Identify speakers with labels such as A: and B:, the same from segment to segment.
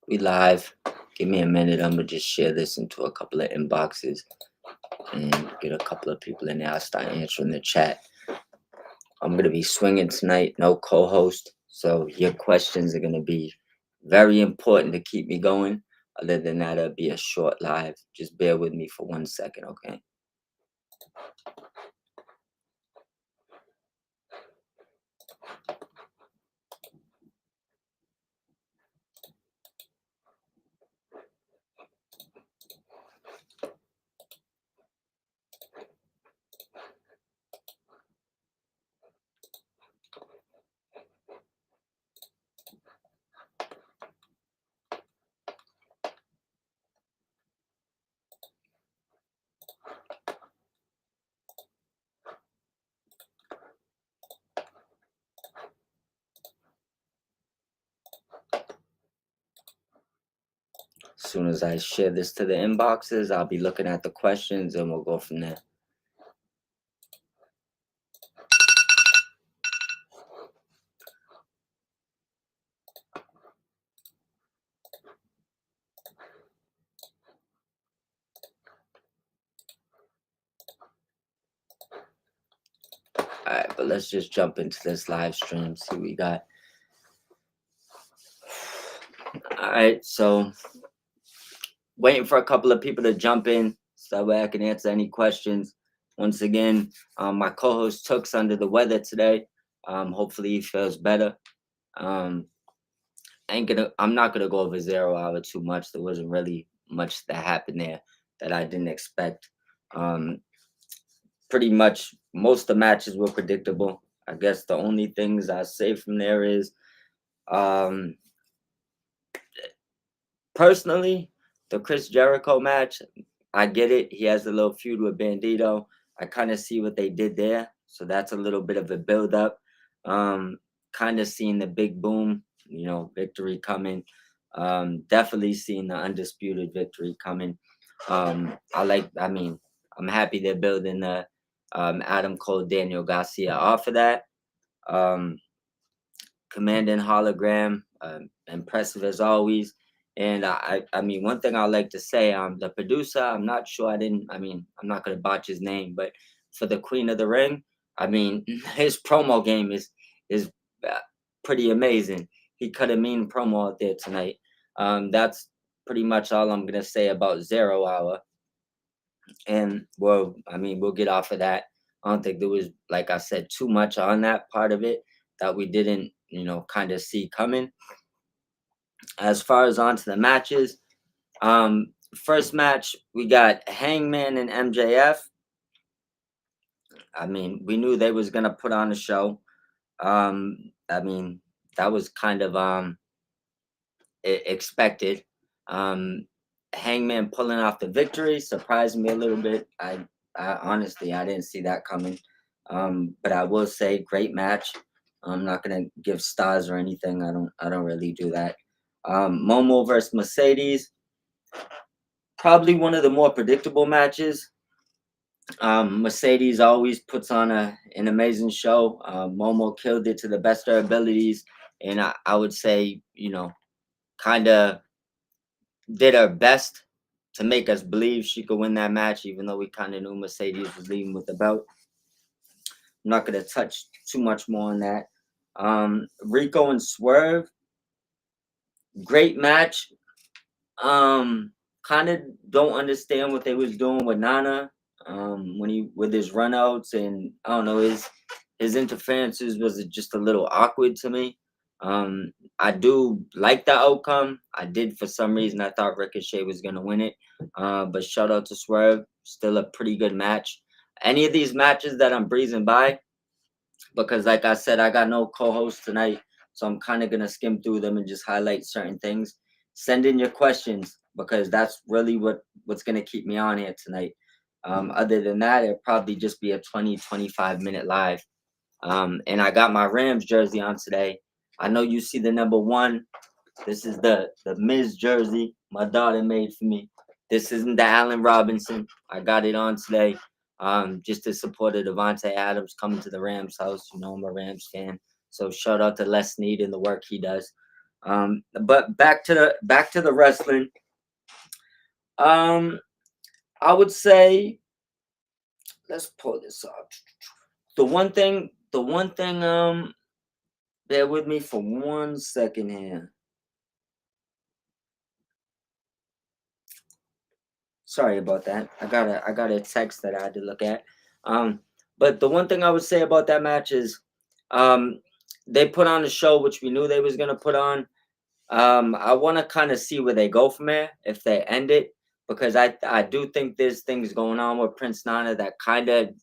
A: We live. Give me a minute. I'm gonna just share this into a couple of inboxes and get a couple of people in there. I'll start answering the chat. I'm gonna be swinging tonight. No co-host, so your questions are gonna be very important to keep me going. Other than that, it'll be a short live. Just bear with me for 1 second, okay? As soon as I share this to the inboxes, I'll be looking at the questions and we'll go from there. All right, but let's just jump into this live stream. See what we got. All right, so waiting for a couple of people to jump in so that way I can answer any questions. Once again, my co-host Took's under the weather today. Hopefully he feels better. Um, I'm not gonna go over 0 hour too much. There wasn't really much that happened there that I didn't expect. Um, Pretty much most of the matches were predictable. I guess the only things I say from there is um, personally, the Chris Jericho match, I get it. He has a little feud with Bandito. I kind of see what they did there. So that's a little bit of a build up. Kind of seeing the big boom, victory coming. Definitely seeing the undisputed victory coming. I'm happy they're building the Adam Cole, Daniel Garcia off of that. Um, Commanding hologram, impressive as always. And I mean, one thing I like to say, the producer, I'm not sure, I'm not gonna botch his name, but for the Queen of the Ring, I mean, his promo game is uh, pretty amazing. He cut a mean promo out there tonight. That's pretty much all I'm gonna say about 0 hour. And well, I mean, we'll get off of that. I don't think there was, like I said, too much on that part of it that we didn't, kind of see coming. As far as onto the matches, first match we got Hangman and MJF. I mean, we knew they was gonna put on a show. I mean, that was kind of expected. Um, Hangman pulling off the victory surprised me a little bit. I honestly I didn't see that coming. But I will say, great match. I'm not gonna give stars or anything. I don't really do that. Momo versus Mercedes, probably one of the more predictable matches. Mercedes always puts on an amazing show. Momo killed it to the best of her abilities, and I would say, kind of did her best to make us believe she could win that match, even though we kind of knew Mercedes was leaving with the belt. I'm not going to touch too much more on that. Rico and Swerve, great match. Kind of don't understand what they was doing with Nana when he with his runouts, and I don't know, his interferences was just a little awkward to me. I do like the outcome. I did, for some reason I thought Ricochet was gonna win it. But shout out to Swerve, still a pretty good match. Any of these matches that I'm breezing by, because like I said, I got no co-host tonight, so I'm kind of gonna skim through them and just highlight certain things. Send in your questions because that's really what's gonna keep me on here tonight. Other than that, it'll probably just be a 20-25 minute live. And I got my Rams jersey on today. I know you see the number one. This is the Miz jersey my daughter made for me. This isn't the Allen Robinson. I got it on today. Just to support the Devontae Adams coming to the Rams house. I'm a Rams fan. So shout out to Les Snead and the work he does. But back to the wrestling. Um, I would say let's pull this up. The one thing. Bear with me for 1 second here. Sorry about that. I got a text that I had to look at. Um, but the one thing I would say about that match is, um, they put on a show which we knew they was gonna put on. I want to kind of see where they go from here if they end it, because I do think there's things going on with Prince Nana that kind of,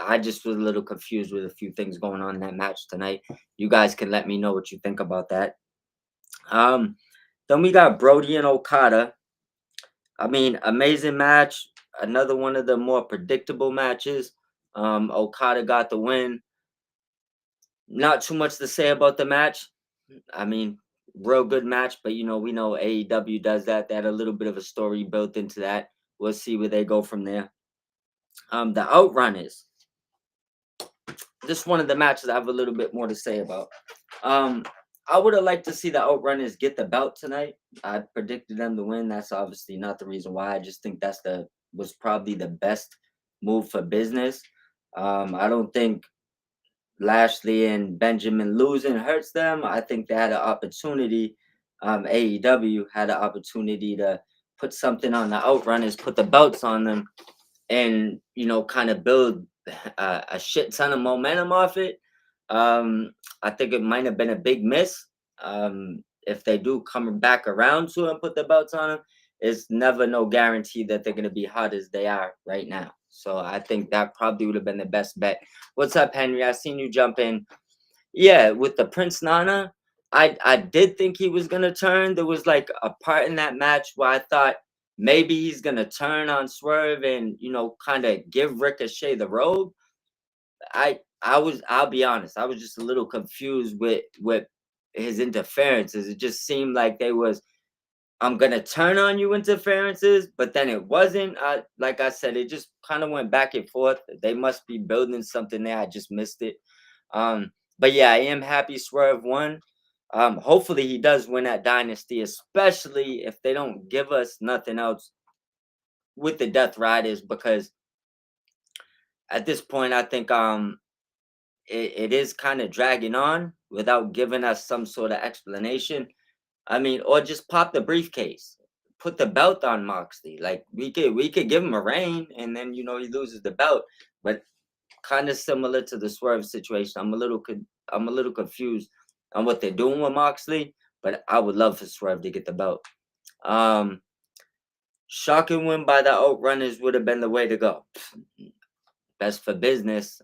A: I just was a little confused with a few things going on in that match tonight. You guys can let me know what you think about that. Um, then we got Brody and Okada. I mean, amazing match. Another one of the more predictable matches. Okada got the win. Not too much to say about the match. I mean, real good match, but we know AEW does that. They had a little bit of a story built into that. We'll see where they go from there. The Outrunners. This is one of the matches I have a little bit more to say about. Um, I would have liked to see the Outrunners get the belt tonight. I predicted them to win. That's obviously not the reason why. I just think was probably the best move for business. I don't think Lashley and Benjamin losing hurts them. I think they had an opportunity. AEW had an opportunity to put something on the Outrunners, put the belts on them, and kind of build a shit ton of momentum off it. I think it might have been a big miss. If they do come back around to and put the belts on them, it's never no guarantee that they're gonna be hot as they are right now. So I think that probably would have been the best bet. What's up, Henry? I seen you jump in. Yeah, with the Prince Nana, I did think he was gonna turn. There was like a part in that match where I thought maybe he's gonna turn on Swerve and kind of give Ricochet the robe. I'll be honest, I was just a little confused with his interferences. It just seemed like they was, I'm gonna turn on you interferences, but then it wasn't. Like I said, it just kind of went back and forth. They must be building something there. I just missed it. But yeah, I am happy Swerve won. Hopefully he does win that dynasty, especially if they don't give us nothing else with the Death Riders, because at this point I think it is kind of dragging on without giving us some sort of explanation. I mean, or just pop the briefcase, put the belt on Moxley. Like we could give him a reign, and then he loses the belt. But kind of similar to the Swerve situation, I'm a little confused on what they're doing with Moxley. But I would love for Swerve to get the belt. Um, Shocking win by the Outrunners would have been the way to go. Best for business.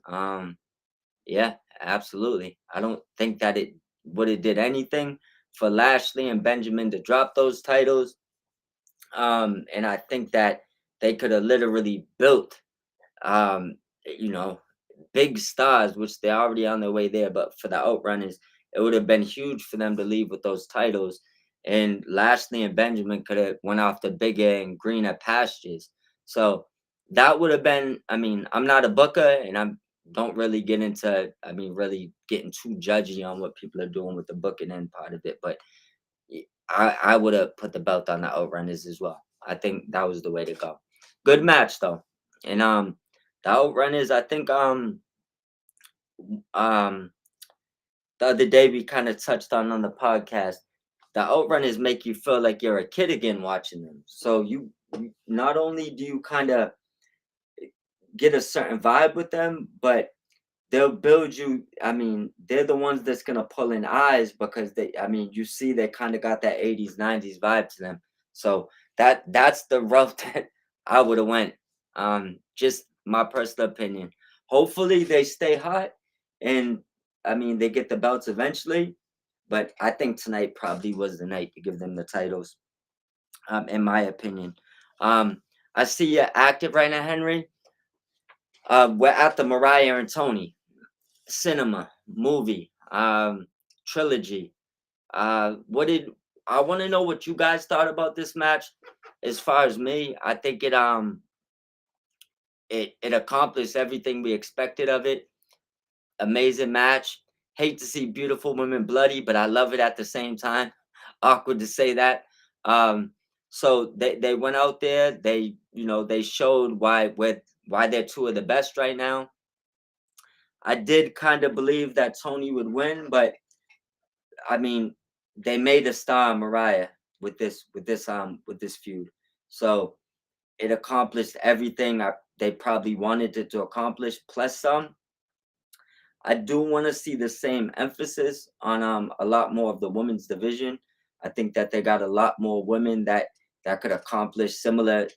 A: Yeah, absolutely. I don't think that it would have did anything for Lashley and Benjamin to drop those titles. And I think that they could have literally built, um, you know, big stars, which they're already on their way there. But for the Outrunners, it would have been huge for them to leave with those titles. And Lashley and Benjamin could have went off to bigger and greener pastures. So that would have been. I mean, I'm not a booker, and I don't really get into. I mean, really getting too judgy on what people are doing with the booking end part of it. But I would have put the belt on the Outrunners as well. I think that was the way to go. Good match though, and the Outrunners. I think um the other day we kind of touched on the podcast. The Outrunners make you feel like you're a kid again watching them. So not only do you kind of get a certain vibe with them, but they'll build you. I mean, they're the ones that's gonna pull in eyes because I mean, you see, they kind of got that 80s, 90s vibe to them. So that's the route that I would have went. Just my personal opinion. Hopefully they stay hot, and I mean they get the belts eventually. But I think tonight probably was the night to give them the titles. In my opinion. I see you active right now, Henry. We're at the Mariah and Tony cinema movie trilogy. What did I want to know what you guys thought about this match? As far as me, I think it accomplished everything we expected of it. Amazing match. Hate to see beautiful women bloody, but I love it at the same time. Awkward to say that. Um, so they went out there. They they showed why they're two of the best right now. I did kind of believe that Tony would win, but I mean, they made a star Mariah with this feud. So it accomplished everything they probably wanted it to accomplish, plus some. I do want to see the same emphasis on a lot more of the women's division. I think that they got a lot more women that could accomplish similar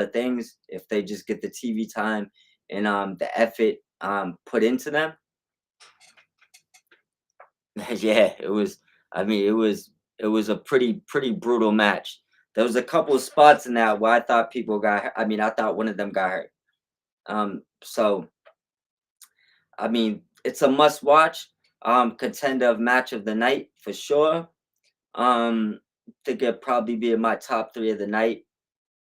A: things if they just get the TV time and the effort put into them. Yeah, it was. I mean, it was a pretty brutal match. There was a couple of spots in that where I thought people got. I mean, I thought one of them got hurt. So I mean, it's a must watch. Contender of match of the night for sure. Think it'd probably be in my top three of the night.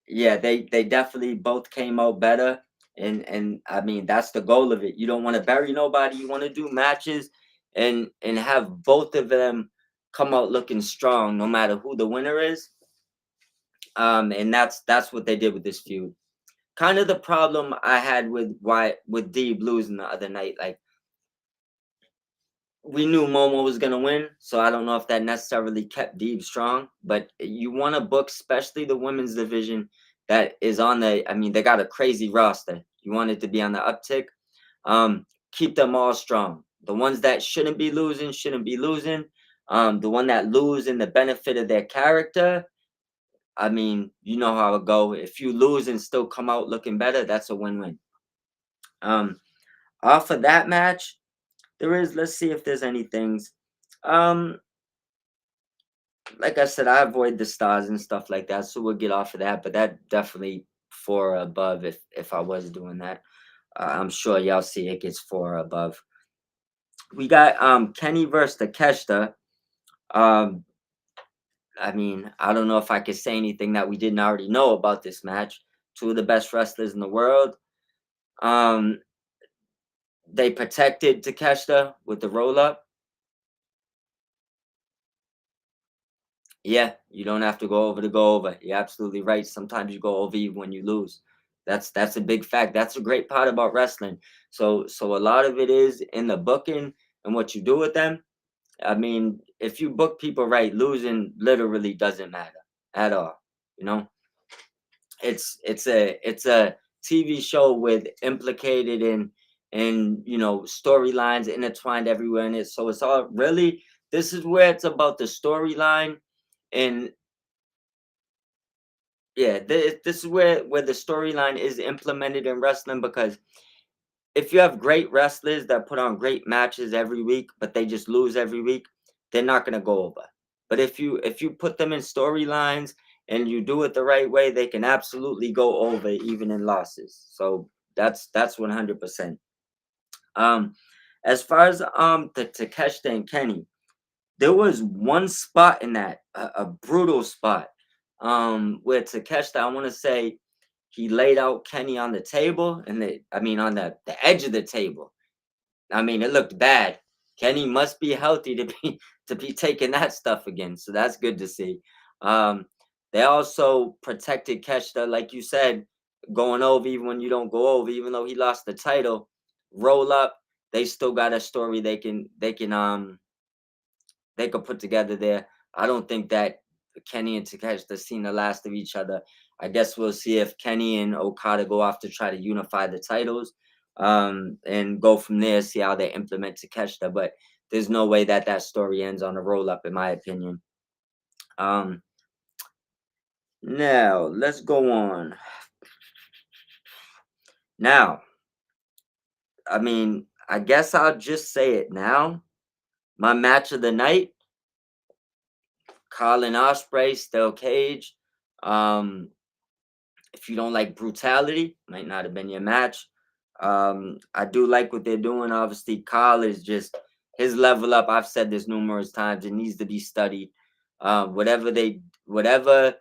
A: Yeah, they definitely both came out better, and I mean that's the goal of it. You don't want to bury nobody. You want to do matches, and have both of them come out looking strong, no matter who the winner is. And that's what they did with this feud. Kind of the problem I had with Deeb losing the other night. Like we knew Momo was gonna win, so I don't know if that necessarily kept Deeb strong. But you want to book, especially the women's division that is on the. I mean, they got a crazy roster. You want it to be on the uptick. Keep them all strong. The ones that shouldn't be losing. The one that lose in the benefit of their character. I mean, you know how it go. If you lose and still come out looking better, that's a win-win. Um, Off of that match, there is. Let's see if there's any things. Um, like I said, I avoid the stars and stuff like that, so we'll get off of that. But that definitely four or above if I was doing that. I'm sure y'all see it gets four or above. We got Kenny versus Takeshita. Um, I mean, I don't know if I could say anything that we didn't already know about this match. Two of the best wrestlers in the world. Um, they protected Takeshita with the roll up. Yeah, you don't have to go over to go over. You're absolutely right. Sometimes you go over even when you lose. That's a big fact. That's a great part about wrestling. So a lot of it is in the booking and what you do with them. I mean, if you book people right, losing literally doesn't matter at all. You know, it's a TV show with implicated and storylines intertwined everywhere in it. So it's all really this is where it's about the storyline and yeah, this is where the storyline is implemented in wrestling because if you have great wrestlers that put on great matches every week, but they just lose every week, they're not gonna go over. But if you put them in storylines and you do it the right way, they can absolutely go over even in losses. So that's 100%. Um, as far as the Takeshita and Kenny, there was one spot in that a brutal spot where Takeshita, I want to say he laid out Kenny on the table and I mean on the edge of the table. I mean it looked bad. Kenny must be healthy to be to be taking that stuff again. So that's good to see. Um they also protected Keshta, like you said, going over even when you don't go over, even though he lost the title, roll up, they still got a story they could put together there. I don't think that Kenny and Takeshita seen the last of each other. I guess we'll see if Kenny and Okada go off to try to unify the titles, and go from there. See how they implement Takeshita. But there's no way that that story ends on a roll up, in my opinion. Um, Now let's go on. Now, I mean, I guess I'll just say it now. My match of the night: Colin Osprey, Steel Cage. Um, if you don't like brutality, might not have been your match. I do like what they're doing. Obviously, Kyle is just his level up. I've said this numerous times. It needs to be studied. Whatever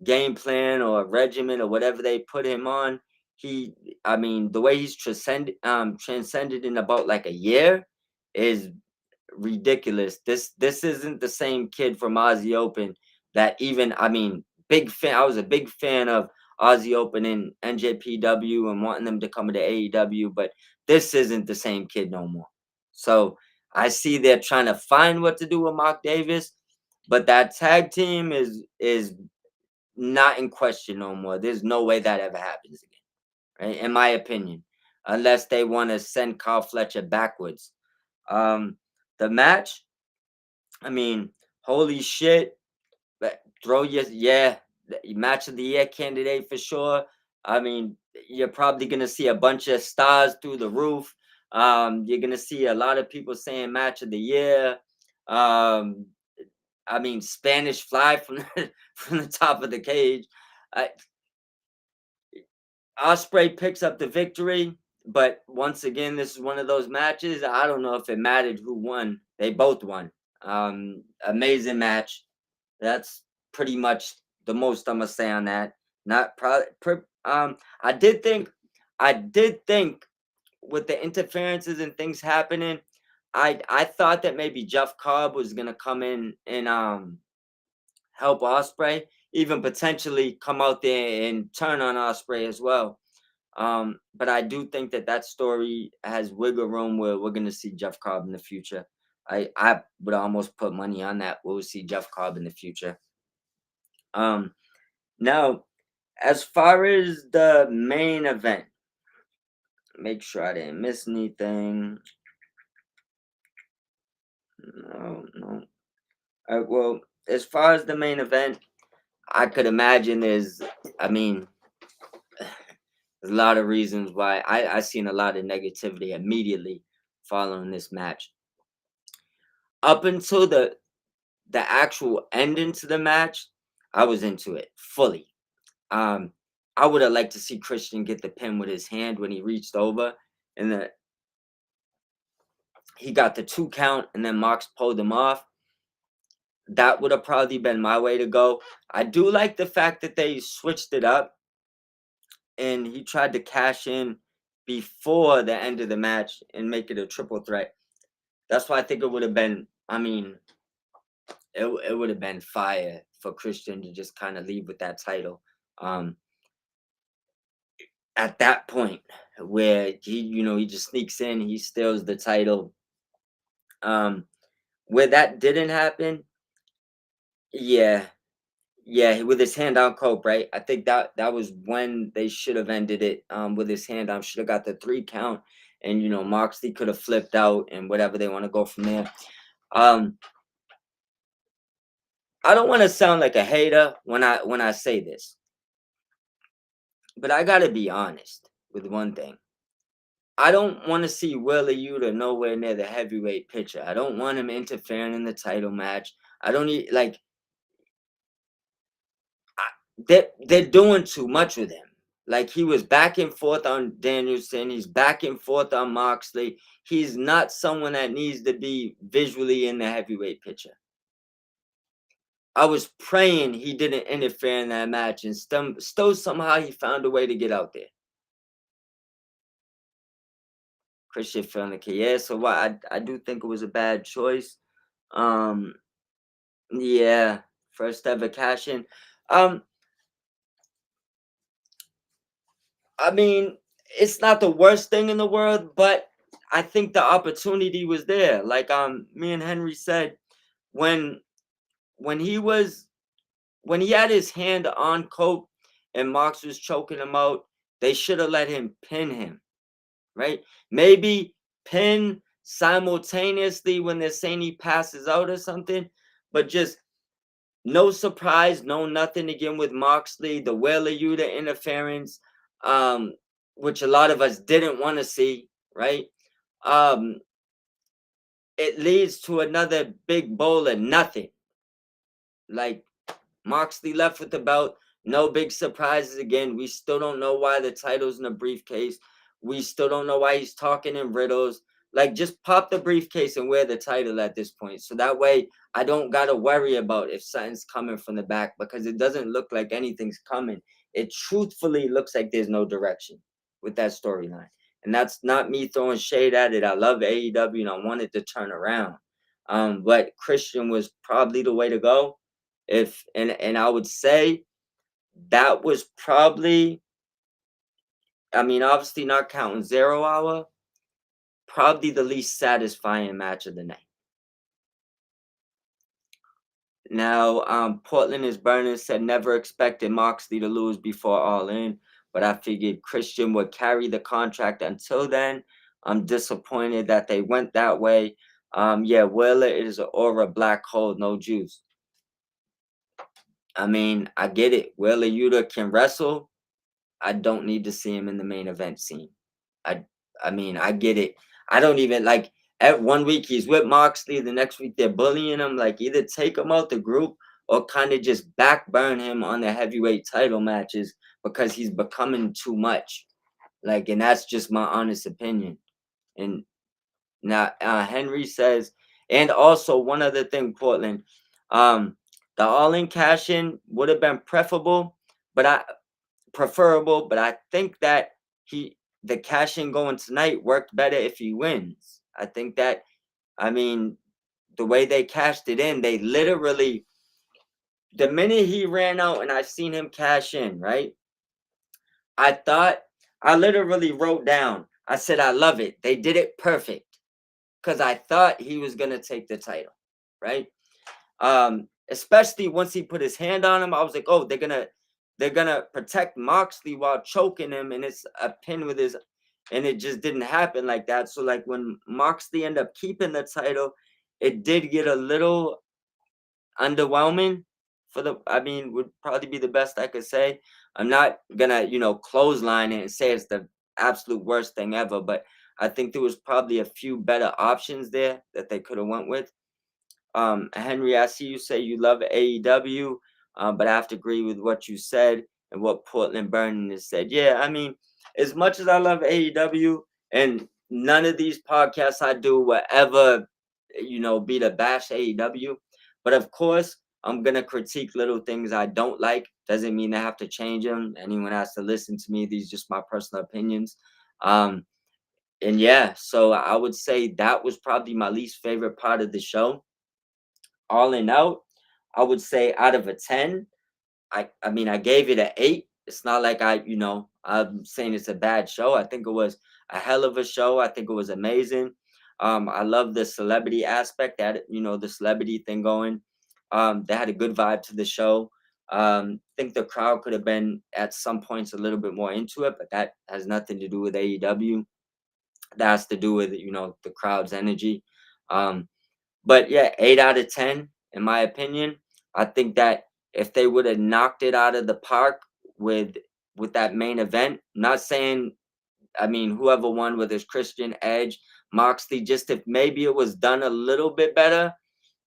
A: game plan or regimen or whatever they put him on, he, I mean, the way he's transcended in about like a year is ridiculous. This isn't the same kid from Aussie Open that even I mean, big fan. I was a big fan of Aussie Open and NJPW and wanting them to come to AEW, but this isn't the same kid no more. So I see they're trying to find what to do with Mark Davis, but that tag team is not in question no more. There's no way that ever happens again, right? In my opinion, unless they want to send Carl Fletcher backwards. Um, the match, I mean, holy shit! Throw your match of the year candidate for sure. I mean, you're probably gonna see a bunch of stars through the roof. You're gonna see a lot of people saying match of the year. Um, I mean, Spanish fly from from the top of the cage. Uh, Osprey picks up the victory, but once again, this is one of those matches. I don't know if it mattered who won. They both won. Amazing match. That's pretty much the most I'm gonna say on that. Not probably. I did think with the interferences and things happening, I thought that maybe Jeff Cobb was gonna come in and help Osprey, even potentially come out there and turn on Osprey as well. But I do think that that story has wiggle room where we're gonna see Jeff Cobb in the future. I would almost put money on that. We'll see Jeff Cobb in the future. Um, Now, as far as the main event, make sure I didn't miss anything. No, no. Well, as far as the main event, I could imagine I mean, there's a lot of reasons why I seen a lot of negativity immediately following this match. Up until the actual ending to the match, I was into it fully. Um, I would have liked to see Christian get the pin with his hand when he reached over, and he got the 2 count, and then Mox pulled him off. That would have probably been my way to go. I do like the fact that they switched it up, and he tried to cash in before the end of the match and make it a triple threat. That's why I think it would have been. I mean, it would have been fire for Christian to just kind of leave with that title. Um, at that point, where he just sneaks in, he steals the title. Um, where that didn't happen, yeah, yeah, with his hand on Cope, right? I think that was when they should have ended it. With his hand on, should have got the 3 count, and Moxley could have flipped out and whatever they want to go from there. Um, I don't want to sound like a hater when I say this, but I gotta be honest with one thing. I don't want to see Willa Yuta nowhere near the heavyweight picture. I don't want him interfering in the title match. I don't need like they're doing too much with him. Like he was back and forth on Danielson, he's back and forth on Moxley. He's not someone that needs to be visually in the heavyweight picture. I was praying he didn't interfere in that match, and still somehow he found a way to get out there. Christian feeling yeah, so why I do think it was a bad choice. Um, yeah, first ever cash in. Um, I mean, it's not the worst thing in the world, but I think the opportunity was there. Like me and Henry said, when when he was when he had his hand on Cope and Mox was choking him out, they should have let him pin him, right? Maybe pin simultaneously when they're saying he passes out or something, but just no surprise, no nothing again with Moxley, the Wheeler Yuta interference, um, which a lot of us didn't want to see, right? Um, it leads to another big bowl of nothing. Like Moxley left with the belt. No big surprises again. We still don't know why the title's in a briefcase. We still don't know why he's talking in riddles. Like, just pop the briefcase and wear the title at this point. So that way I don't got to worry about if something's coming from the back because it doesn't look like anything's coming. It truthfully looks like there's no direction with that storyline. And that's not me throwing shade at it. I love AEW and I want it to turn around. But Christian was probably the way to go. If and I would say that was probably, I mean, obviously not counting 0 hour, probably the least satisfying match of the night. Now, Portland is burning said never expected Moxley to lose before All In, but I figured Christian would carry the contract until then. I'm disappointed that they went that way. Yeah, Wheeler is an aura black hole, no juice. I mean, I get it. Wheeler Yuta can wrestle. I don't need to see him in the main event scene. I I mean, I get it. I don't even like at 1 week he's with Moxley, the next week they're bullying him. Like either take him out the group or kind of just backburn him on the heavyweight title matches because he's becoming too much. Like, and that's just my honest opinion. And now Henry says, and also one other thing, Portland, um, the all-in cash-in would have been preferable, but I think that the cash in going tonight worked better if he wins. I think that, I mean, the way they cashed it in, they literally, the minute he ran out and I seen him cash in, right? I thought, I literally wrote down, I said, I love it. They did it perfect because I thought he was going to take the title, right? Especially once he put his hand on him, I was like, oh, they're gonna protect Moxley while choking him, and it's a pin with his, and it just didn't happen like that. So like when Moxley ended up keeping the title, it did get a little underwhelming for the, I mean, would probably be the best I could say. I'm not gonna, clothesline it and say it's the absolute worst thing ever, but I think there was probably a few better options there that they could have went with. Henry, I see you say you love AEW, but I have to agree with what you said and what Portland Burning has said. Yeah, I mean, as much as I love AEW, and none of these podcasts I do will ever, be to bash AEW. But of course, I'm gonna critique little things I don't like. Doesn't mean I have to change them. Anyone has to listen to me. These are just my personal opinions. Um, and yeah, so I would say that was probably my least favorite part of the show. All in out, I would say out of a 10, I mean, I gave it an 8. It's not like I'm saying it's a bad show. I think it was a hell of a show. I think it was amazing. I love the celebrity aspect, that the celebrity thing going. They had a good vibe to the show. Think the crowd could have been at some points a little bit more into it, but that has nothing to do with AEW. That has to do with the crowd's energy. Um, but yeah, 8 out of 10, in my opinion. I think that if they would have knocked it out of the park with with that main event, not saying, I mean, whoever won, with his Christian Edge, Moxley, just if maybe it was done a little bit better,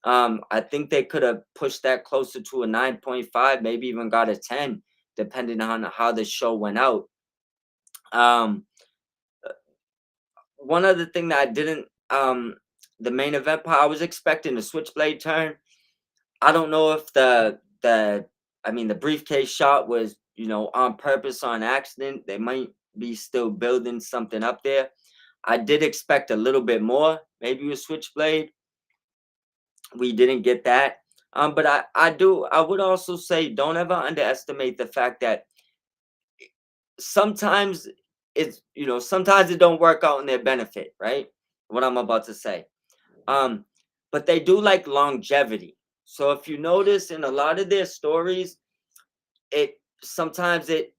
A: I think they could have pushed that closer to a 9.5, maybe even got a 10, depending on how the show went out. Um, One other thing that I didn't, the main event part, I was expecting a switchblade turn. I don't know if the briefcase shot was, on purpose or on accident. They might be still building something up there. I did expect a little bit more, maybe a switchblade. We didn't get that. But I would also say don't ever underestimate the fact that sometimes sometimes it don't work out in their benefit, right? What I'm about to say. Um, but they do like longevity. So if you notice in a lot of their stories, it sometimes it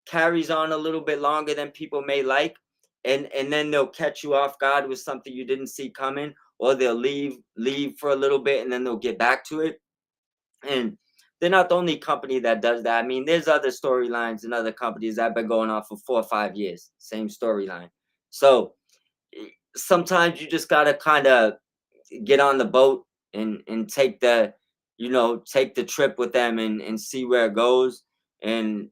A: carries on a little bit longer than people may like, and then they'll catch you off guard with something you didn't see coming, or they'll leave for a little bit and then they'll get back to it. And they're not the only company that does that. I mean, there's other storylines and other companies that have been going on for 4 or 5 years, same storyline. So sometimes you just gotta kind of get on the boat and take the trip with them and see where it goes. And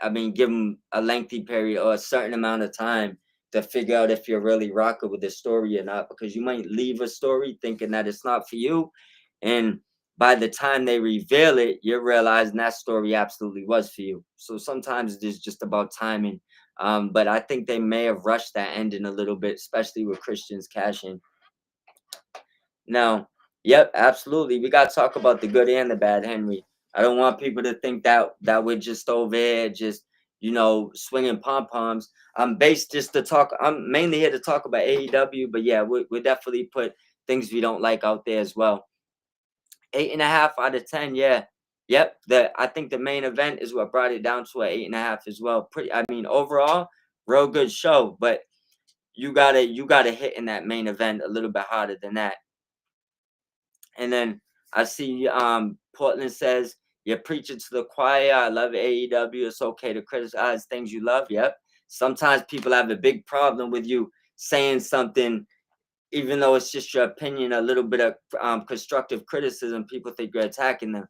A: I mean, give them a lengthy period or a certain amount of time to figure out if you're really rocking with the story or not, because you might leave a story thinking that it's not for you, and by the time they reveal it, you're realizing that story absolutely was for you. So sometimes it's just about timing. But I think they may have rushed that ending a little bit, especially with Christian's cashing. Now, Yep, absolutely. We got to talk about the good and the bad, Henry. I don't want people to think that we're just over here, just swinging pom poms. I'm based just to talk. I'm mainly here to talk about AEW, but yeah, we definitely put things we don't like out there as well. 8.5 out of 10. Yeah, yep. I think the main event is what brought it down to an 8.5 as well. Pretty. I mean, overall, real good show, but you gotta hit in that main event a little bit harder than that. And then I see Portland says, you're preaching to the choir. I love AEW. It's okay to criticize things you love. Yep. Sometimes people have a big problem with you saying something, even though it's just your opinion, a little bit of constructive criticism. People think you're attacking them.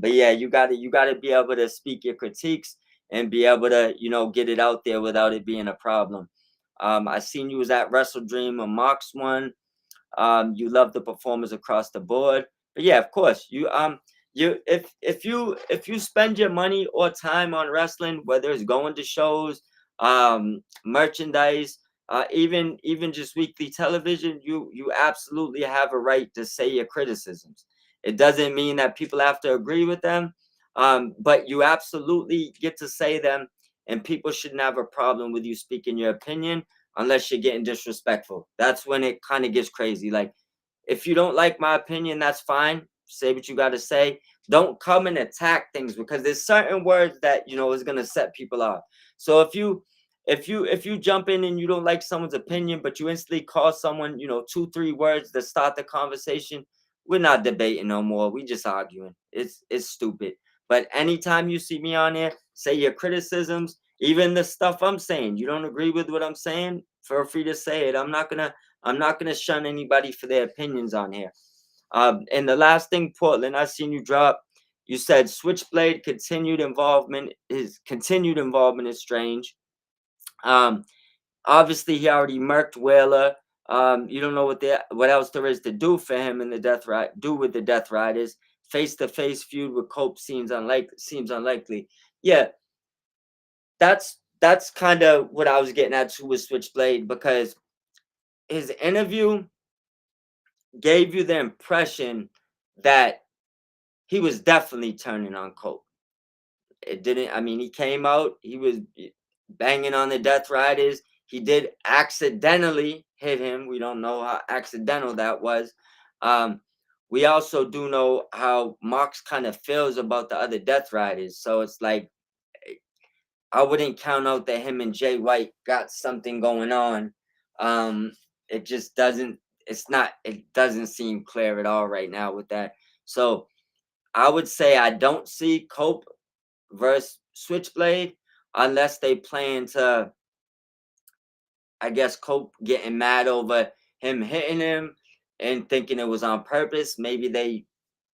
A: But yeah, you gotta be able to speak your critiques and be able to, get it out there without it being a problem. I seen you was at Wrestle Dream and Marks one. You love the performers across the board. But yeah, of course, if you spend your money or time on wrestling, whether it's going to shows, merchandise, even just weekly television, you absolutely have a right to say your criticisms. It doesn't mean that people have to agree with them, but you absolutely get to say them, and people shouldn't have a problem with you speaking your opinion unless you're getting disrespectful. That's when it kind of gets crazy. Like, if you don't like my opinion, that's fine. Say what you got to say. Don't come and attack things, because there's certain words that is gonna set people off. So if you jump in and you don't like someone's opinion, but you instantly call someone, 2 3 words that start the conversation, we're not debating no more. We just arguing. It's stupid. But anytime you see me on there, say your criticisms, even the stuff I'm saying, you don't agree with what I'm saying, feel free to say it. I'm not gonna shun anybody for their opinions on here. And the last thing, Portland, I seen you drop. You said Switchblade continued involvement is strange. Um, Obviously he already murked Whaler. You don't know what else there is to do for him in the do with the Death Riders. Face to face feud with Cope seems unlikely. Yeah, that's kind of what I was getting at too with Switchblade, because his interview gave you the impression that he was definitely turning on Cope. It didn't. I mean, he came out, he was banging on the Death Riders. He did accidentally hit him. We don't know how accidental that was. Um, we also do know how Mox kind of feels about the other Death Riders. So it's like, I wouldn't count out that him and Jay White got something going on. Um, it just doesn't. It doesn't seem clear at all right now with that. So I would say I don't see Cope versus Switchblade unless they plan to, I guess, Cope getting mad over him hitting him and thinking it was on purpose. Maybe they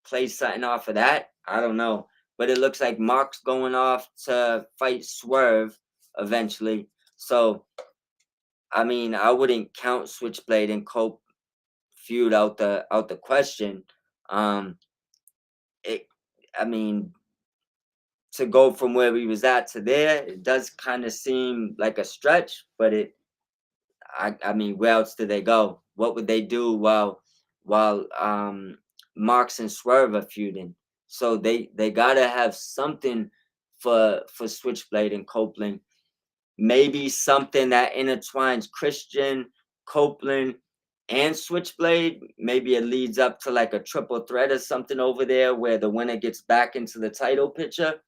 A: play something off of that. I don't know. But it looks like Mark's going off to fight Swerve eventually. So I mean, I wouldn't count Switchblade and Cope feud out the question. Um it I mean, to go from where we was at to there, it does kind of seem like a stretch, but I mean, where else do they go? What would they do while Marks and Swerve are feuding? So they gotta have something for Switchblade and Copeland. Maybe something that intertwines Christian, Copeland, and Switchblade. Maybe it leads up to like a triple threat or something over there where the winner gets back into the title picture.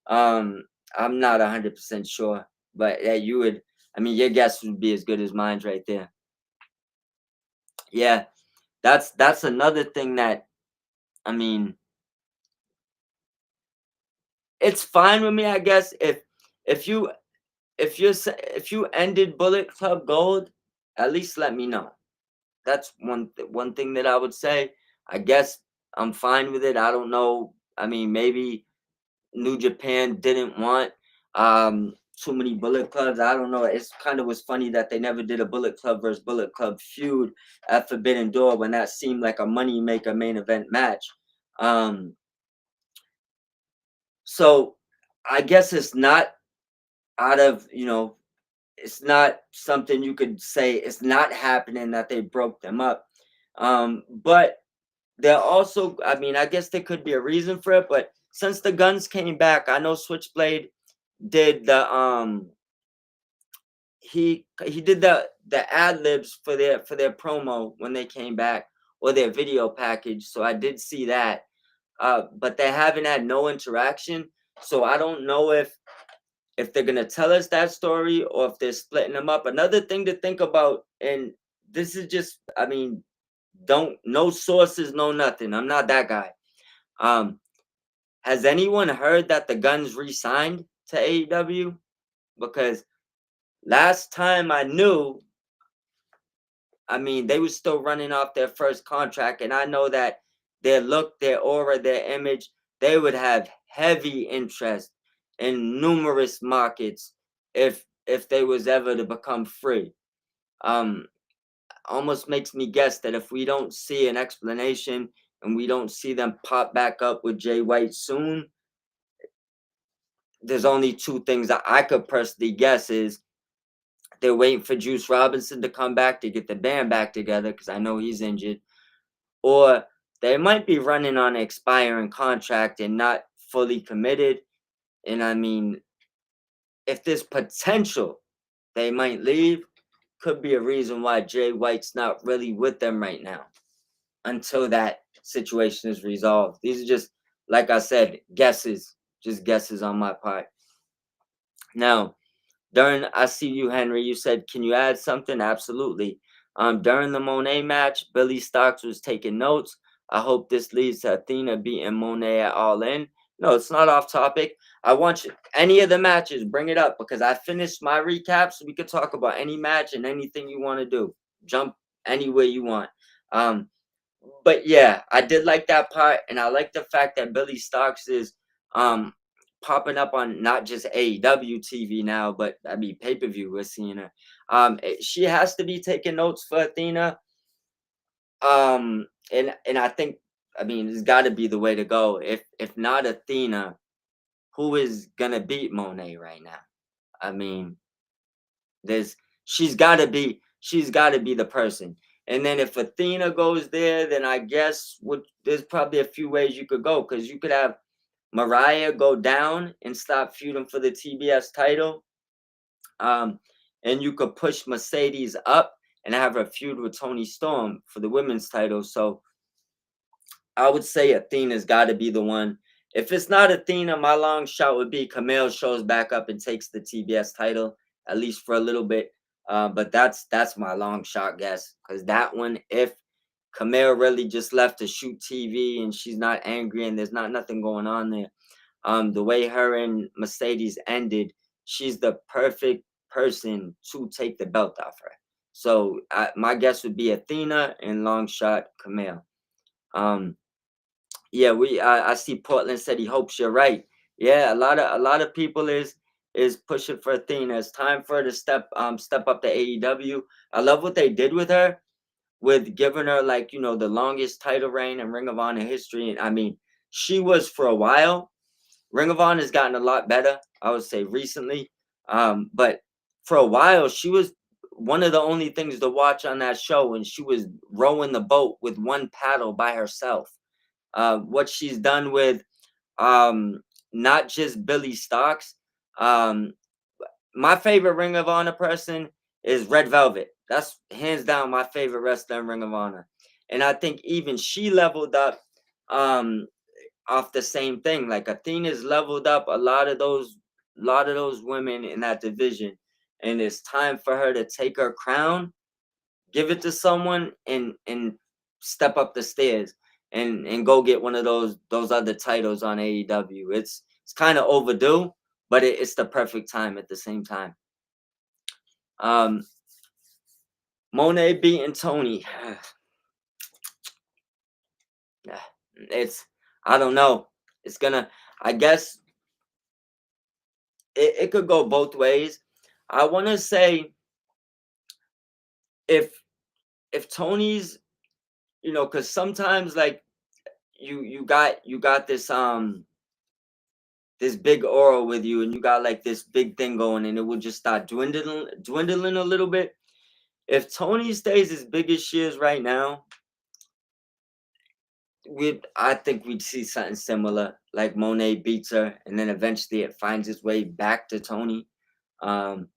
A: Um, I'm not 100% sure, but yeah, you would. I mean, your guess would be as good as mine's right there. Yeah, that's another thing that, I mean, it's fine with me, I guess, if you if you ended Bullet Club Gold, at least let me know. That's one thing that I would say. I guess I'm fine with it. I don't know. I mean, maybe New Japan didn't want too many Bullet Clubs. I don't know. It's kind of was funny that they never did a Bullet Club versus Bullet Club feud at Forbidden Door when that seemed like a money maker main event match. Um, so I guess it's not out of, it's not something you could say it's not happening that they broke them up. But they're also, I mean, I guess there could be a reason for it, but since the guns came back, I know Switchblade did he did the ad libs for their promo when they came back, or their video package. So I did see that. But they haven't had no interaction. So I don't know if they're gonna tell us that story or if they're splitting them up. Another thing to think about, and this is just, I mean, don't, no sources, no nothing. I'm not that guy. Um, has anyone heard that the Guns re-signed to AEW? Because last time I knew, I mean, they were still running off their first contract, and I know that their look, their aura, their image, they would have heavy interest in numerous markets if they was ever to become free. Um, Almost makes me guess that if we don't see an explanation and we don't see them pop back up with Jay White soon, there's only two things that I could personally guess is they're waiting for Juice Robinson to come back to get the band back together because I know he's injured, or they might be running on an expiring contract and not fully committed. And I mean, if there's potential they might leave, could be a reason why Jay White's not really with them right now until that situation is resolved. These are just, like I said, guesses, just guesses on my part. Now, during, I see you, Henry. You said, can you add something? Absolutely. During the Monet match, Billy Starks was taking notes. I hope this leads to Athena beating Monet at All In. No, it's not off topic. I want you, any of the matches, bring it up because I finished my recap, so we could talk about any match and anything you want to do. Jump anywhere you want. Um, but yeah, I did like that part, and I like the fact that Billy Starks is um popping up on not just AEW TV now, but I mean pay-per-view. We're seeing her. She has to be taking notes for Athena. And I think, I mean, it's got to be the way to go. If not Athena, who is gonna beat Monet right now? I mean, there's she's got to be the person. And then if Athena goes there, then I guess there's probably a few ways you could go because you could have Mariah go down and stop feuding for the TBS title. Um, and you could push Mercedes up and have her feud with Tony Storm for the women's title. So I would say Athena's got to be the one. If it's not Athena, my long shot would be Camille shows back up and takes the TBS title at least for a little bit. But that's my long shot guess because that one, if Camille really just left to shoot TV and she's not angry and there's not nothing going on there, the way her and Mercedes ended, she's the perfect person to take the belt off her. So my guess would be Athena and long shot Camille. Yeah, I see Portland said he hopes you're right. Yeah, a lot of people is pushing for Athena. It's time for her to step up to AEW. I love what they did with her, with giving her like, the longest title reign in Ring of Honor history. And I mean, she was for a while. Ring of Honor has gotten a lot better, I would say recently. But for a while, she was one of the only things to watch on that show, and she was rowing the boat with one paddle by herself. What she's done with not just Billy Starks. Um, my favorite Ring of Honor person is Red Velvet. That's hands down my favorite wrestler in Ring of Honor. And I think even she leveled up um, off the same thing. Like Athena's leveled up a lot of those women in that division. And it's time for her to take her crown, give it to someone, and step up the stairs and go get one of those other titles on AEW. It's kind of overdue, but it's the perfect time at the same time. Um, Monet beating Tony. It's, I don't know. It's gonna, I guess it could go both ways. I want to say if Tony's, because sometimes like you got this big aura with you, and you got like this big thing going, and it will just start dwindling a little bit. If Tony stays as big as she is right now, I think we'd see something similar, like Monet beats her, and then eventually it finds its way back to Tony. Um,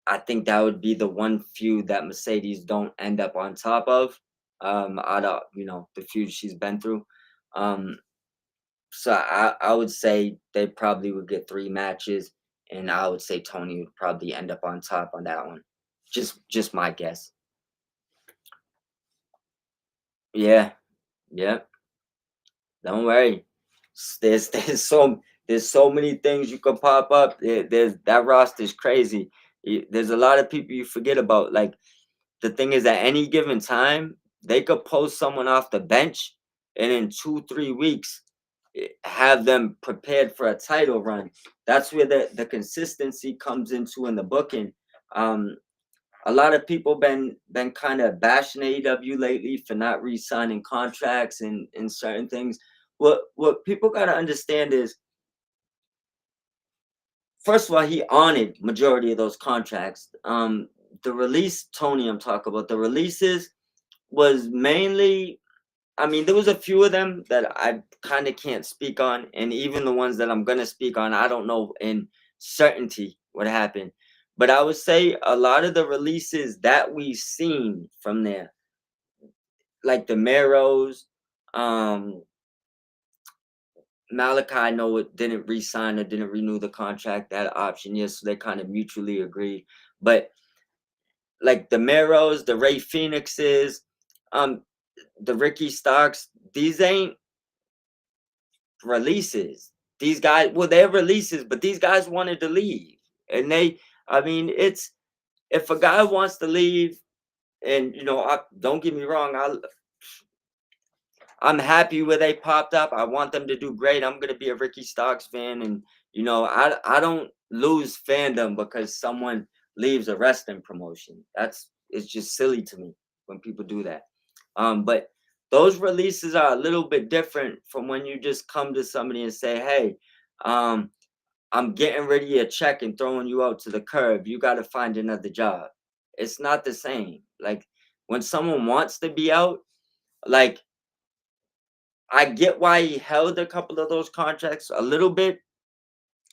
A: I think that would be the one feud that Mercedes don't end up on top of, out of the feud she's been through. Um, so I would say they probably would get 3 matches, and I would say Tony would probably end up on top on that one. Just my guess. Yeah, yeah. Don't worry. There's so many things you can pop up. There's that roster is crazy. There's a lot of people you forget about. Like the thing is, at any given time, they could post someone off the bench, and in 2 3 weeks, have them prepared for a title run. That's where the consistency comes into in the booking. Um, a lot of people been kind of bashing AEW lately for not re-signing contracts and certain things. What people gotta understand is, first of all, he honored majority of those contracts. The release, Tony, I'm talking about the releases was mainly. I mean, there was a few of them that I kind of can't speak on, and even the ones that I'm gonna speak on, I don't know in certainty what happened. But I would say a lot of the releases that we've seen from there, like the Marrows, um, Malachi, I know it didn't re-sign or didn't renew the contract, that option, yes, so they kind of mutually agreed. But like the Marrows, the Ray Phoenixes, um, the Ricky Starks, these ain't releases. These guys, well, they're releases, but these guys wanted to leave. And I mean, it's if a guy wants to leave, and don't get me wrong, I'm happy where they popped up. I want them to do great. I'm gonna be a Ricky Starks fan, and I don't lose fandom because someone leaves a wrestling promotion. It's just silly to me when people do that. But those releases are a little bit different from when you just come to somebody and say, "Hey, um, I'm getting rid of your check and throwing you out to the curb. You got to find another job." It's not the same. Like when someone wants to be out, like I get why he held a couple of those contracts a little bit,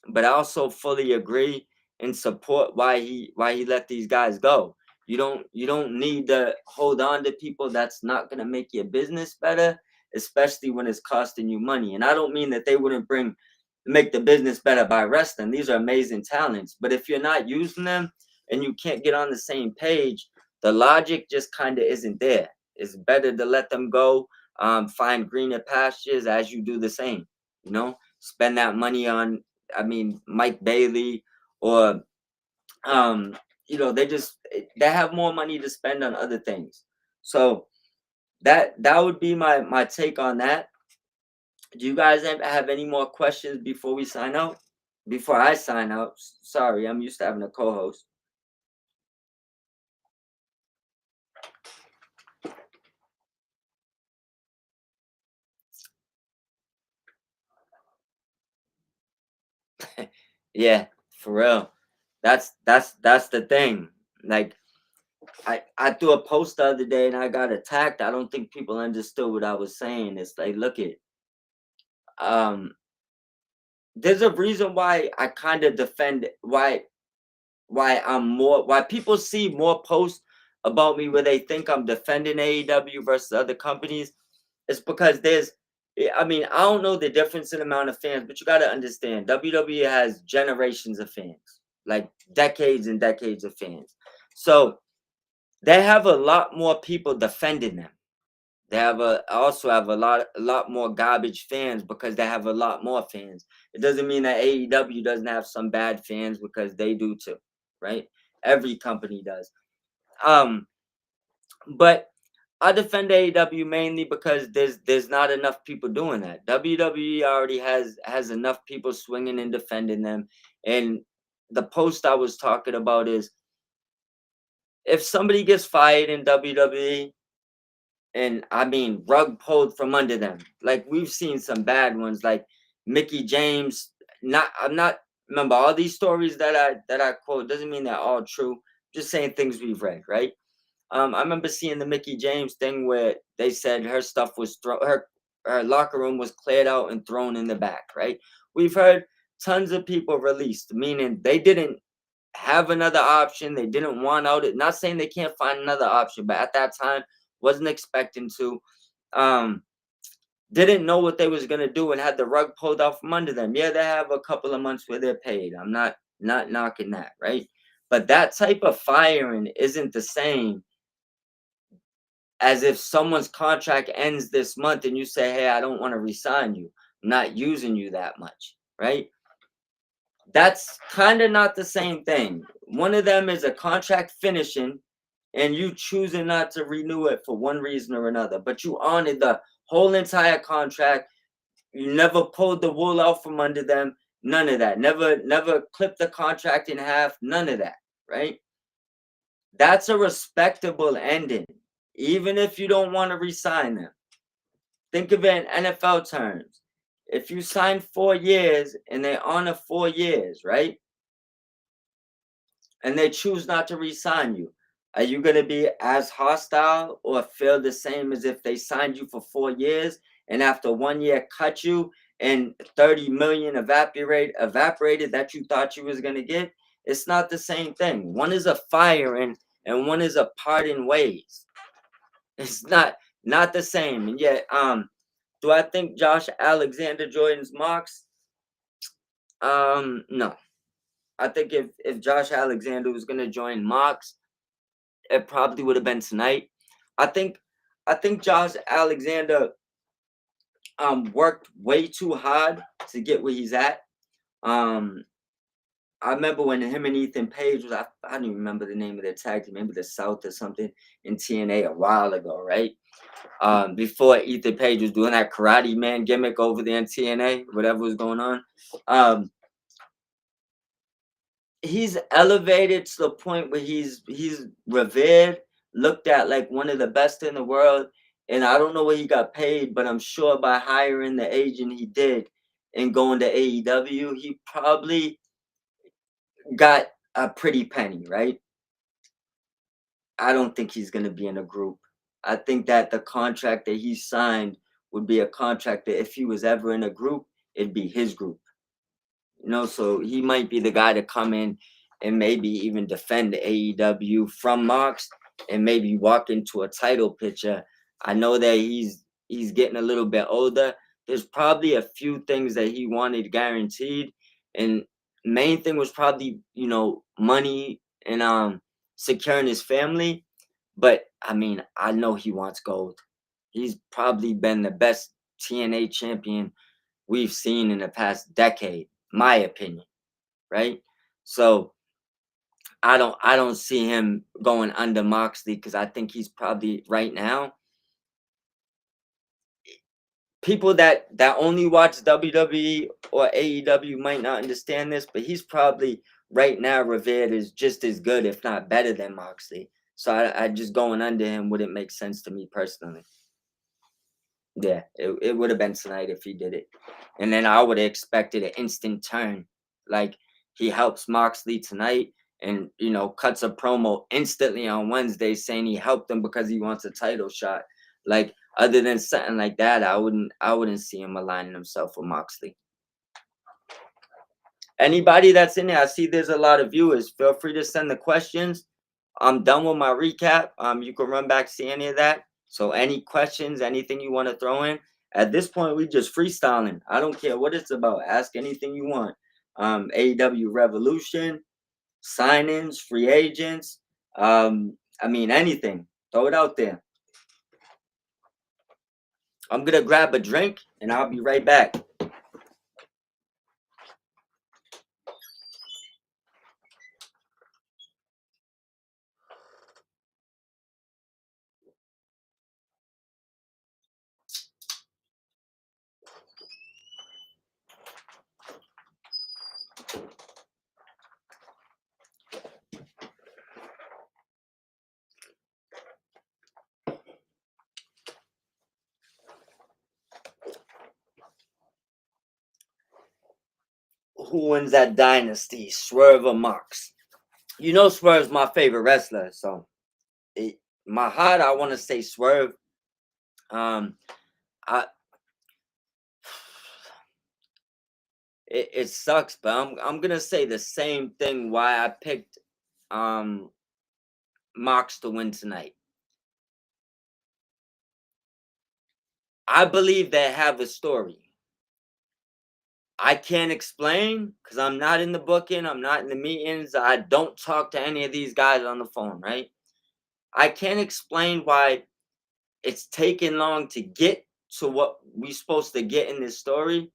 A: but I also fully agree and support why he let these guys go. You don't need to hold on to people that's not gonna make your business better, especially when it's costing you money. And I don't mean that they wouldn't make the business better by wrestling. These are amazing talents, but if you're not using them and you can't get on the same page, the logic just kind of isn't there. It's better to let them go, find greener pastures as you do the same. Spend that money on, I mean, Mike Bailey, or um, they have more money to spend on other things. So that would be my take on that. Do you guys have any more questions before we sign out? Before I sign out, sorry, I'm used to having a co-host. Yeah, for real. That's the thing. Like I threw a post the other day and I got attacked. I don't think people understood what I was saying. It's like, look at um there's a reason why I kind of defend why people see more posts about me where they think I'm defending AEW versus other companies. It's because I mean, I don't know the difference in amount of fans, but you got to understand WWE has generations of fans, like decades and decades of fans. So they have a lot more people defending them. They also have a lot more garbage fans because they have a lot more fans. It doesn't mean that AEW doesn't have some bad fans, because they do too, right? Every company does. Um, but I defend AEW mainly because there's not enough people doing that. WWE already has enough people swinging and defending them. And the post I was talking about is, if somebody gets fired in WWE, and I mean rug pulled from under them. Like we've seen some bad ones, like Mickey James. I'm not remember all these stories that I quote doesn't mean they're all true. Just saying things we've read, right? I remember seeing the Mickey James thing where they said her stuff was her locker room was cleared out and thrown in the back. Right? We've heard tons of people released, meaning they didn't have another option. They didn't want out it. Not saying they can't find another option, but at that time wasn't expecting to. Um, didn't know what they was gonna do and had the rug pulled out from under them. Yeah, they have a couple of months where they're paid. I'm not knocking that, right? But that type of firing isn't the same as if someone's contract ends this month and you say, "Hey, I don't want to resign you. I'm not using you that much," right? That's kind of not the same thing. One of them is a contract finishing and you choosing not to renew it for one reason or another, but you honored the whole entire contract. You never pulled the wool out from under them. None of that. Never clipped the contract in half. None of that. Right? That's a respectable ending, even if you don't want to resign them. Think of it in NFL terms. If you sign 4 years and they honor 4 years, right? And they choose not to re-sign you, are you going to be as hostile or feel the same as if they signed you for 4 years and after 1 year cut you and 30 million evaporated that you thought you was going to get? It's not the same thing. One is a firing and one is a parting ways. It's not the same. And yet, do I think Josh Alexander Jordan's marks? No. I think if Josh Alexander was gonna join Mox, it probably would have been tonight. I think I think Josh Alexander worked way too hard to get where he's at. Um I remember when him and Ethan Page was I don't even remember the name of their tag team, maybe the South or something in TNA a while ago, right? Before Ethan Page was doing that Karate Man gimmick over there in TNA, whatever was going on. Um he's elevated to the point where he's revered, looked at like one of the best in the world. And I don't know what he got paid, but I'm sure by hiring the agent he did and going to AEW, he probably got a pretty penny, right? I don't think he's gonna be in a group. I think that the contract that he signed would be a contract that if he was ever in a group, it'd be his group. So he might be the guy to come in and maybe even defend the AEW from Mox and maybe walk into a title picture. I know that he's getting a little bit older. There's probably a few things that he wanted guaranteed, and main thing was probably money and securing his family. But I mean, I know he wants gold. He's probably been the best TNA champion we've seen in the past decade, my opinion, right? So I don't see him going under Moxley because I think he's probably right now. People that only watch WWE or AEW might not understand this, but he's probably right now revered as just as good, if not better than Moxley. So I just going under him wouldn't make sense to me personally. Yeah, it would have been tonight if he did it. And then I would have expected an instant turn. Like he helps Moxley tonight and cuts a promo instantly on Wednesday saying he helped him because he wants a title shot. Like other than something like that, I wouldn't see him aligning himself with Moxley. Anybody that's in there, I see there's a lot of viewers. Feel free to send the questions. I'm done with my recap. You can run back, see any of that. So any questions, anything you want to throw in. At this point, we just freestyling. I don't care what it's about. Ask anything you want. AEW Revolution, sign-ins, free agents. I mean anything. Throw it out there. I'm gonna grab a drink and I'll be right back. Who wins that dynasty? Swerve or Mox? Swerve's my favorite wrestler, so my heart, I want to say Swerve. Um, I it sucks, but I'm gonna say the same thing. Why I picked um Mox to win tonight. I believe they have a story. I can't explain because I'm not in the booking. I'm not in the meetings. I don't talk to any of these guys on the phone. Right? I can't explain why it's taking long to get to what we supposed to get in this story.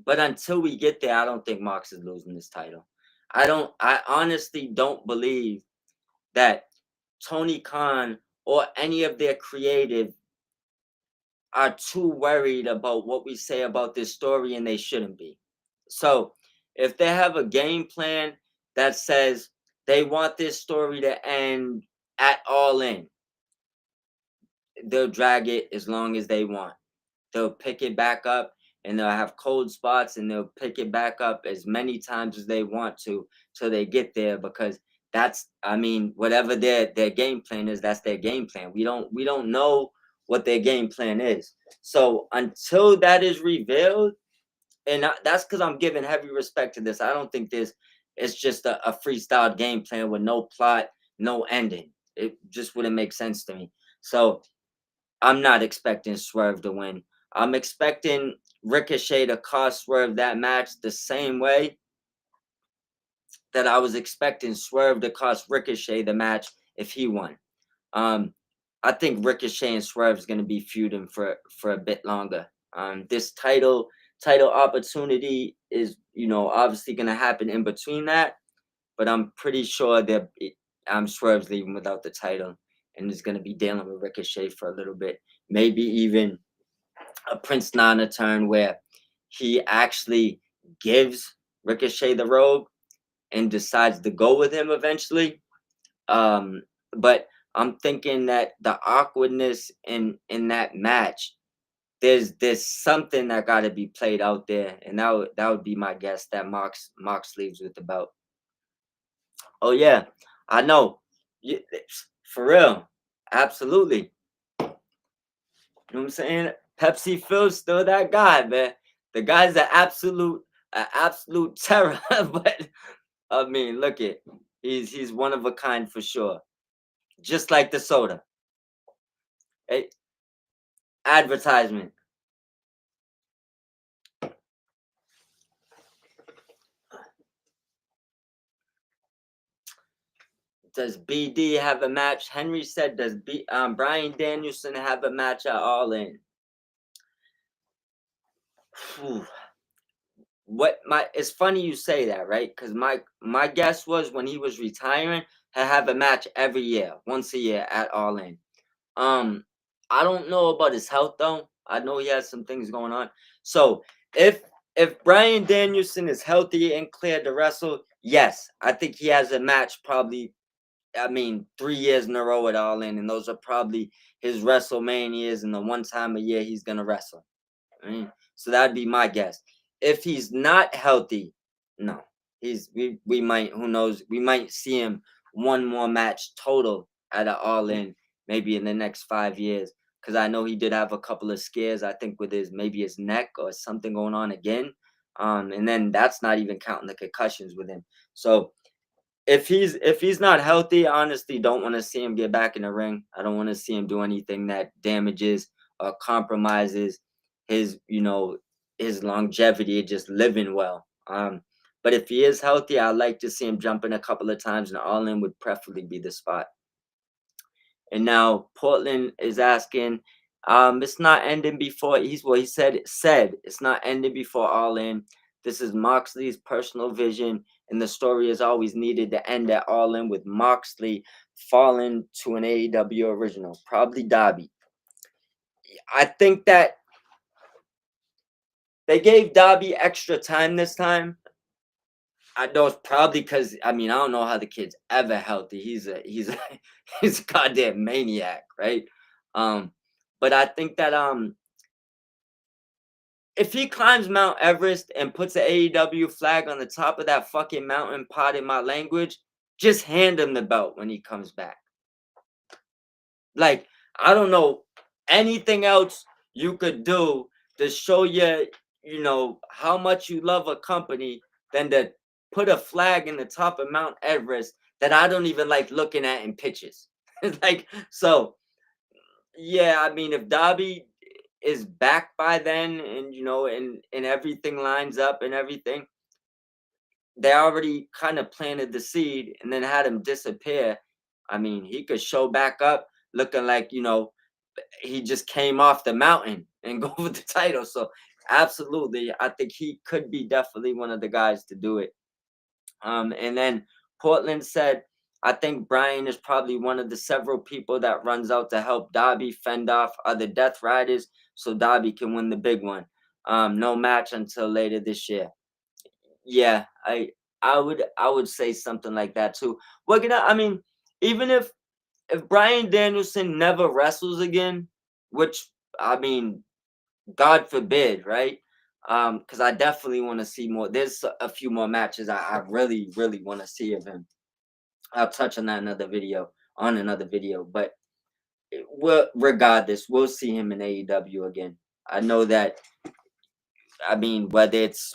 A: But until we get there, I don't think Mox is losing this title. I honestly don't believe that Tony Khan or any of their creative are too worried about what we say about this story, and they shouldn't be. So if they have a game plan that says they want this story to end at All In, they'll drag it as long as they want. They'll pick it back up, and they'll have cold spots, and they'll pick it back up as many times as they want to till they get there, because that's, I mean, whatever their game plan is, that's their game plan. We don't know what their game plan is. So until that is revealed, and that's because I'm giving heavy respect to this. I don't think this it's just a freestyle game plan with no plot, no ending. It just wouldn't make sense to me. So I'm not expecting Swerve to win. I'm expecting Ricochet to cost Swerve that match the same way that I was expecting Swerve to cost Ricochet the match if he won. Um, I think Ricochet and Swerve is going to be feuding for a bit longer. This title opportunity is, obviously going to happen in between that, but I'm pretty sure that Swerve's leaving without the title and is going to be dealing with Ricochet for a little bit, maybe even a Prince Nana turn where he actually gives Ricochet the robe and decides to go with him eventually. But I'm thinking that the awkwardness in that match, there's something that got to be played out there, and that would be my guess that Mox leaves with the belt. Oh yeah, I know. Yeah, for real, absolutely. You know what I'm saying? Pepsi Phil's still that guy, man. The guy's an absolute terror. But I mean, look it. He's one of a kind for sure. Just like the soda. Hey, advertisement. Does BD have a match? Henry said, does Brian Danielson have a match at All In? Phew. What my it's funny you say that, right? Because my guess was when he was retiring, he'll have a match every year, once a year at All In. Um, I don't know about his health though. I know he has some things going on. So if if Brian Danielson is healthy and cleared to wrestle, yes, I think he has a match probably. I mean, 3 years in a row at All In, and those are probably his WrestleManias and the one time a year he's gonna wrestle. Right? So that'd be my guess. If he's not healthy, no. We might, who knows, we might see him one more match total at an All In maybe in the next 5 years. Because I know he did have a couple of scares, I think, with his neck or something going on again. And then that's not even counting the concussions with him. So if he's not healthy, I honestly don't want to see him get back in the ring. I don't want to see him do anything that damages or compromises his, his longevity of just living well. But if he is healthy, I'd like to see him jump in a couple of times, and All In would preferably be the spot. And now Portland is asking, it's not ending before he said it's not ending before All In. This is Moxley's personal vision, and the story is always needed to end at All In with Moxley falling to an AEW original, probably Darby. I think that they gave Darby extra time this time. I know it's probably because I mean I don't know how the kid's ever healthy. He's a he's a goddamn maniac, right? Um, but I think that if he climbs Mount Everest and puts an AEW flag on the top of that fucking mountain, pot in my language, just hand him the belt when he comes back. Like, I don't know anything else you could do to show how much you love a company than to put a flag in the top of Mount Everest that I don't even like looking at in pictures. Like, so yeah, I mean, if Dobby is back by then, and and everything lines up and everything, they already kind of planted the seed and then had him disappear. I mean, he could show back up looking like, he just came off the mountain and go with the title. So absolutely, I think he could be definitely one of the guys to do it. And then Portland said, I think Brian is probably one of the several people that runs out to help Dobby fend off other Death Riders so Dobby can win the big one. No match until later this year. Yeah, I would say something like that too. I mean, even if Brian Danielson never wrestles again, which I mean, God forbid, right? Because I definitely want to see more. There's a few more matches I really, really want to see of him. I'll touch on that another video. But regardless, we'll see him in AEW again. I know that. I mean, whether it's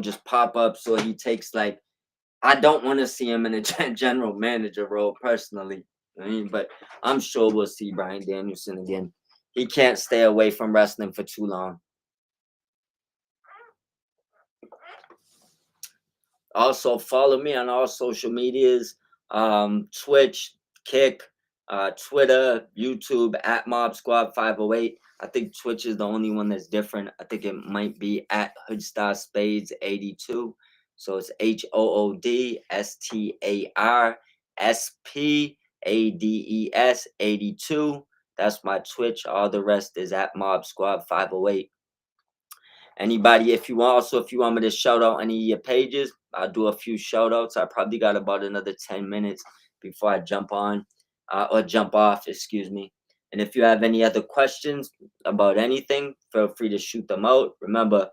A: just pop ups or he takes like, I don't want to see him in a general manager role personally. I mean, but I'm sure we'll see Brian Danielson again. He can't stay away from wrestling for too long. Also, follow me on all social medias, Twitch, Kick, Twitter, YouTube, at Mob Squad 508. I think Twitch is the only one that's different. I think it might be at Hoodstar Spades 82. So it's HOODSTARSPADES 82. That's my Twitch. All the rest is at Mob Squad 508. Anybody, if you want me to shout out any of your pages, I'll do a few shout outs. I probably got about another 10 minutes before I jump on or jump off, excuse me. And if you have any other questions about anything, feel free to shoot them out. Remember,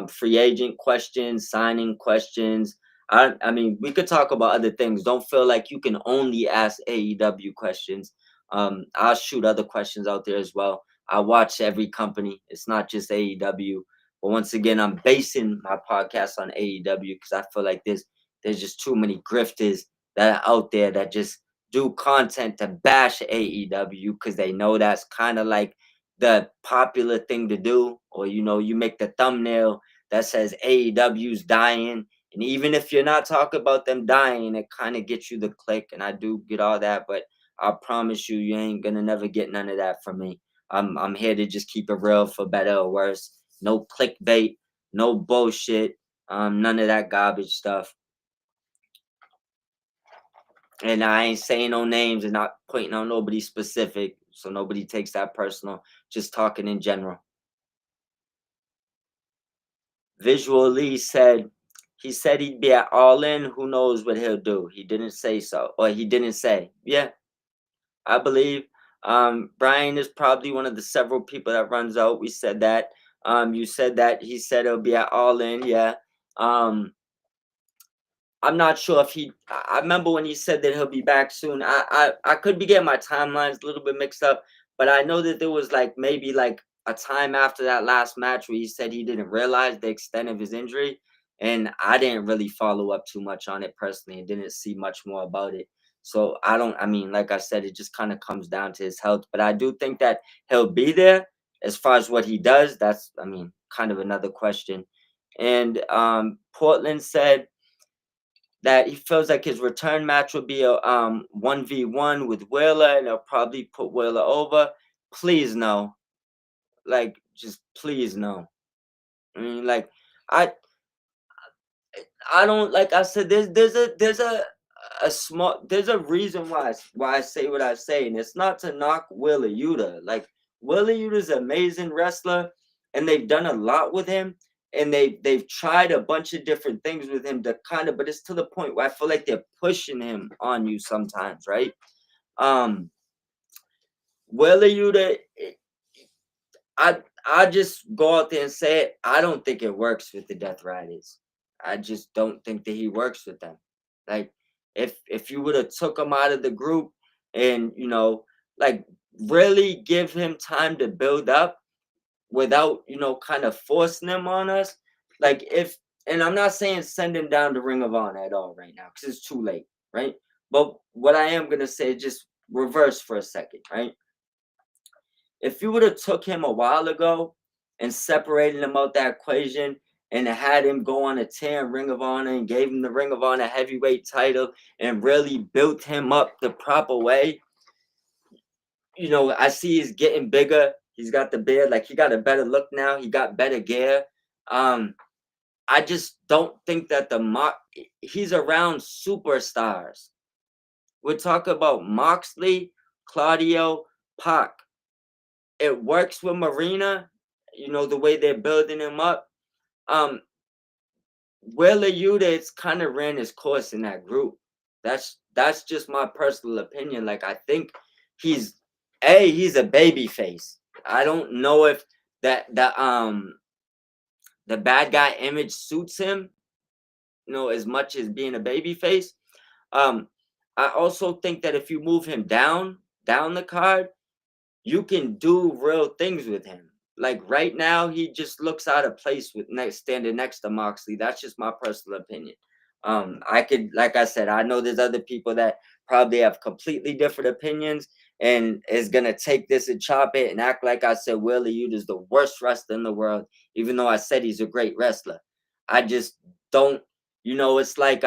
A: free agent questions, signing questions. I mean, we could talk about other things. Don't feel like you can only ask AEW questions. I'll shoot other questions out there as well. I watch every company. It's not just AEW. But once again, I'm basing my podcast on AEW because I feel like there's just too many grifters that are out there that just do content to bash AEW because they know that's kind of like the popular thing to do. Or you make the thumbnail that says AEW's dying. And even if you're not talking about them dying, it kind of gets you the click. And I do get all that, but I promise you, you ain't gonna never get none of that from me. I'm here to just keep it real for better or worse. No clickbait, no bullshit, none of that garbage stuff. And I ain't saying no names and not pointing out nobody specific, so nobody takes that personal. Just talking in general. Visual Lee said he said he'd be at All In. Who knows what he'll do? He didn't say so, or he didn't say. Yeah, I believe. Brian is probably one of the several people that runs out. We said that. You said that he said he'll be at All In. Yeah. I'm not sure if I remember when he said that he'll be back soon. I could be getting my timelines a little bit mixed up, but I know that there was like maybe like a time after that last match where he said he didn't realize the extent of his injury, and I didn't really follow up too much on it personally and didn't see much more about it. So I mean, like I said, it just kind of comes down to his health, but I do think that he'll be there. As far as what he does, that's, I mean, kind of another question. And Portland said that he feels like his return match will be a 1v1 with Wheeler, and he'll probably put Wheeler over. Please no. Like, just please no. I mean, like, I I don't, like I said, there's a small, there's a reason why I say what I say, and it's not to knock Wheeler Yuta. Like, Wheeler Yuta's an amazing wrestler, and they've done a lot with him, and they've tried a bunch of different things with him to kind of, but it's to the point where I feel like they're pushing him on you sometimes, right? Um, Wheeler Yuta, I just go out there and say it. I don't think it works with the Death Riders. I just don't think that he works with them. Like, if you would have took him out of the group, and like really give him time to build up without, kind of forcing him on us. Like if, and I'm not saying send him down to Ring of Honor at all right now because it's too late, right? But what I am gonna say, just reverse for a second, right? If you would have took him a while ago and separated him out that equation and had him go on a tear in Ring of Honor and gave him the Ring of Honor heavyweight title and really built him up the proper way, I see he's getting bigger. He's got the beard, like he got a better look now. He got better gear. I just don't think that he's around superstars. We're talking about Moxley, Claudio, Pac. It works with Marina, the way they're building him up. Willa Yuta, it's kind of ran his course in that group. That's just my personal opinion. Like I think he's he's a baby face. I don't know if the bad guy image suits him, as much as being a baby face. Um, I also think that if you move him down the card, you can do real things with him. Like right now, he just looks out of place with standing next to Moxley. That's just my personal opinion. I could, like I said, I know there's other people that probably have completely different opinions and is gonna take this and chop it and act like I said Willie Ute is the worst wrestler in the world, even though I said he's a great wrestler. I just don't, it's like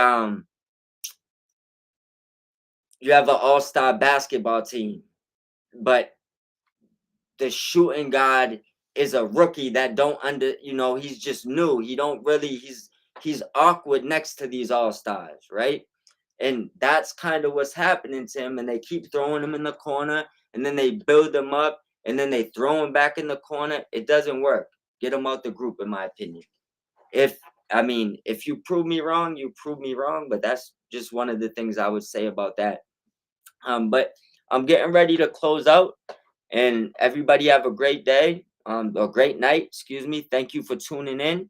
A: you have an all-star basketball team, but the shooting guard is a rookie that don't he's just new. He don't really he's awkward next to these all-stars, right? And that's kind of what's happening to him. And they keep throwing him in the corner and then they build him up and then they throw him back in the corner. It doesn't work. Get him out the group, in my opinion. If you prove me wrong, you prove me wrong. But that's just one of the things I would say about that. But I'm getting ready to close out. And everybody have a great day, a great night, excuse me. Thank you for tuning in.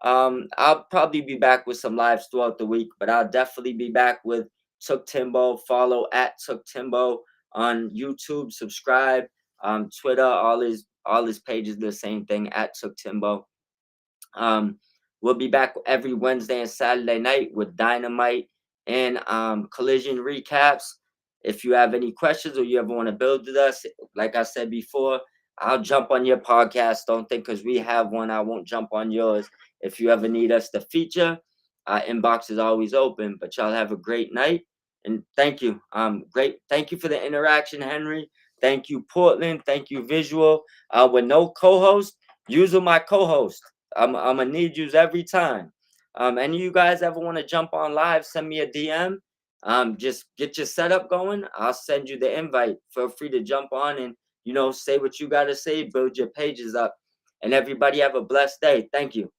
A: I'll probably be back with some lives throughout the week, but I'll definitely be back with Took Timbo. Follow at Took Timbo on YouTube, subscribe, Twitter, all his pages, the same thing at Took Timbo. We'll be back every Wednesday and Saturday night with Dynamite and Collision recaps. If you have any questions or you ever want to build with us, like I said before, I'll jump on your podcast. Don't think because we have one, I won't jump on yours. If you ever need us to feature, our inbox is always open. But y'all have a great night. And thank you. Great. Thank you for the interaction, Henry. Thank you, Portland. Thank you, Visual. With no co-host, use my co-host. I'm gonna need yous every time. Any of you guys ever want to jump on live, send me a DM. Just get your setup going. I'll send you the invite. Feel free to jump on and say what you gotta say, build your pages up. And everybody have a blessed day. Thank you.